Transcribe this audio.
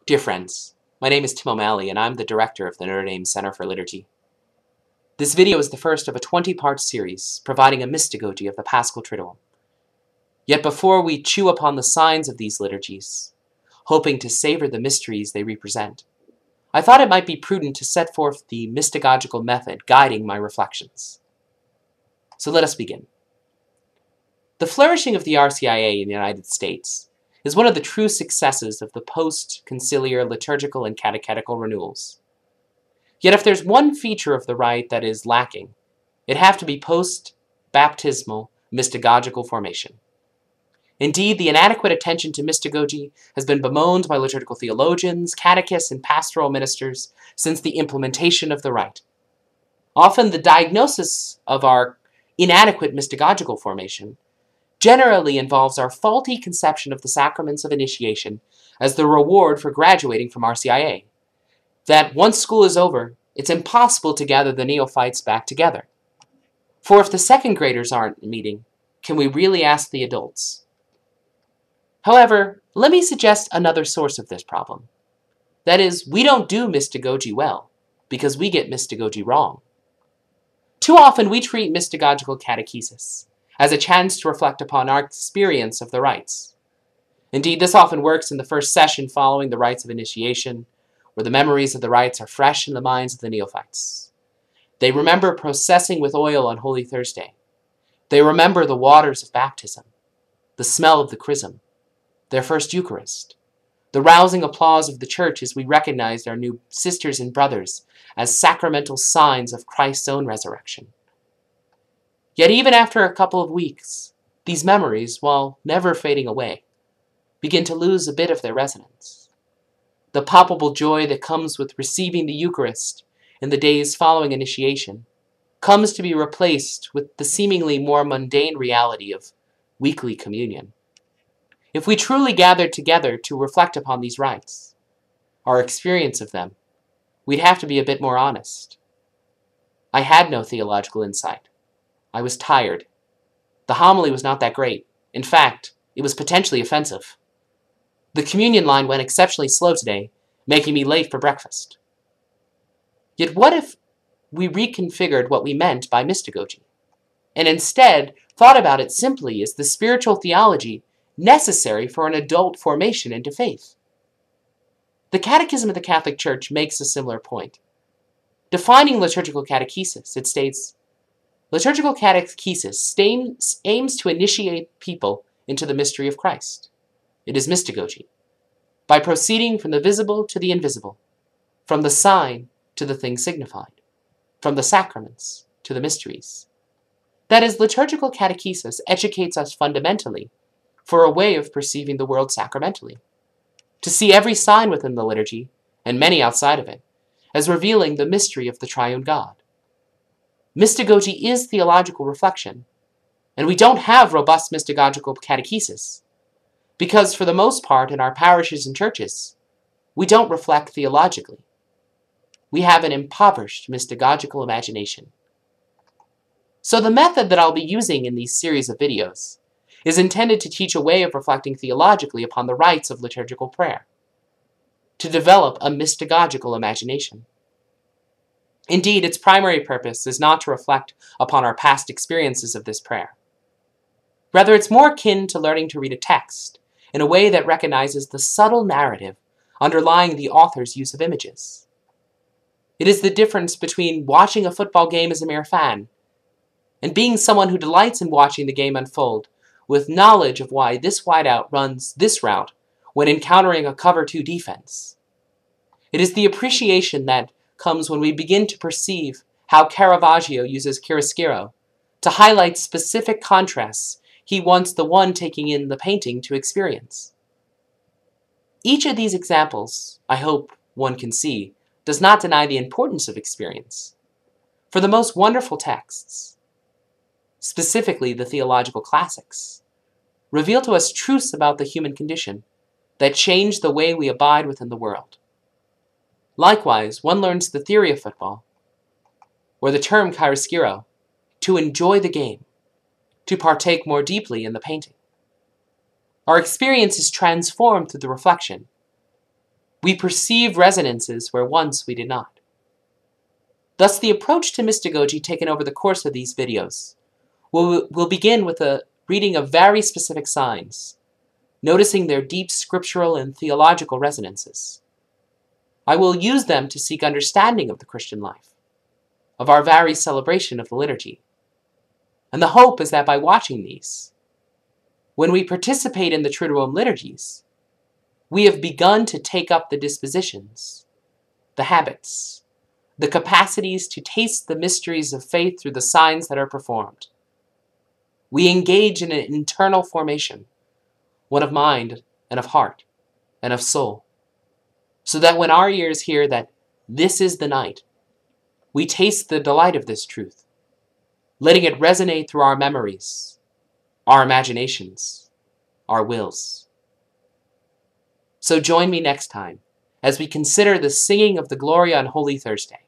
Dear friends, my name is Tim O'Malley and I'm the director of the Notre Dame Center for Liturgy. This video is the first of a 20-part series providing a mystagogy of the Paschal Triduum. Yet before we chew upon the signs of these liturgies, hoping to savor the mysteries they represent, I thought it might be prudent to set forth the mystagogical method guiding my reflections. So let us begin. The flourishing of the RCIA in the United States is one of the true successes of the post-conciliar liturgical and catechetical renewals. Yet if there's one feature of the rite that is lacking, it'd have to be post-baptismal mystagogical formation. Indeed, the inadequate attention to mystagogy has been bemoaned by liturgical theologians, catechists, and pastoral ministers since the implementation of the rite. Often the diagnosis of our inadequate mystagogical formation generally involves our faulty conception of the sacraments of initiation as the reward for graduating from RCIA. That once school is over, it's impossible to gather the neophytes back together. For if the second graders aren't meeting, can we really ask the adults? However, let me suggest another source of this problem. That is, we don't do mystagogy well, because we get mystagogy wrong. Too often we treat mystagogical catechesis as a chance to reflect upon our experience of the rites. Indeed, this often works in the first session following the rites of initiation, where the memories of the rites are fresh in the minds of the neophytes. They remember processing with oil on Holy Thursday. They remember the waters of baptism, the smell of the chrism, their first Eucharist, the rousing applause of the church as we recognized our new sisters and brothers as sacramental signs of Christ's own resurrection. Yet even after a couple of weeks, these memories, while never fading away, begin to lose a bit of their resonance. The palpable joy that comes with receiving the Eucharist in the days following initiation comes to be replaced with the seemingly more mundane reality of weekly communion. If we truly gathered together to reflect upon these rites, our experience of them, we'd have to be a bit more honest. I had no theological insight. I was tired. The homily was not that great. In fact, it was potentially offensive. The communion line went exceptionally slow today, making me late for breakfast. Yet what if we reconfigured what we meant by mystagogy, and instead thought about it simply as the spiritual theology necessary for an adult formation into faith? The Catechism of the Catholic Church makes a similar point. Defining liturgical catechesis, it states, liturgical catechesis aims to initiate people into the mystery of Christ. It is mystagogy, by proceeding from the visible to the invisible, from the sign to the thing signified, from the sacraments to the mysteries. That is, liturgical catechesis educates us fundamentally for a way of perceiving the world sacramentally, to see every sign within the liturgy, and many outside of it, as revealing the mystery of the triune God. Mystagogy is theological reflection, and we don't have robust mystagogical catechesis, because for the most part in our parishes and churches, we don't reflect theologically. We have an impoverished mystagogical imagination. So the method that I'll be using in these series of videos is intended to teach a way of reflecting theologically upon the rites of liturgical prayer, to develop a mystagogical imagination. Indeed, its primary purpose is not to reflect upon our past experiences of this prayer. Rather, it's more akin to learning to read a text in a way that recognizes the subtle narrative underlying the author's use of images. It is the difference between watching a football game as a mere fan and being someone who delights in watching the game unfold with knowledge of why this wideout runs this route when encountering a cover 2 defense. It is the appreciation that comes when we begin to perceive how Caravaggio uses chiaroscuro to highlight specific contrasts he wants the one taking in the painting to experience. Each of these examples, I hope one can see, does not deny the importance of experience. For the most wonderful texts, specifically the theological classics, reveal to us truths about the human condition that change the way we abide within the world. Likewise, one learns the theory of football, or the term chiaroscuro, to enjoy the game, to partake more deeply in the painting. Our experience is transformed through the reflection. We perceive resonances where once we did not. Thus, the approach to mystagogy taken over the course of these videos will begin with a reading of very specific signs, noticing their deep scriptural and theological resonances. I will use them to seek understanding of the Christian life, of our very celebration of the liturgy. And the hope is that by watching these, when we participate in the Triduum liturgies, we have begun to take up the dispositions, the habits, the capacities to taste the mysteries of faith through the signs that are performed. We engage in an internal formation, one of mind and of heart and of soul, so that when our ears hear that this is the night, we taste the delight of this truth, letting it resonate through our memories, our imaginations, our wills. So join me next time as we consider the singing of the Gloria on Holy Thursday.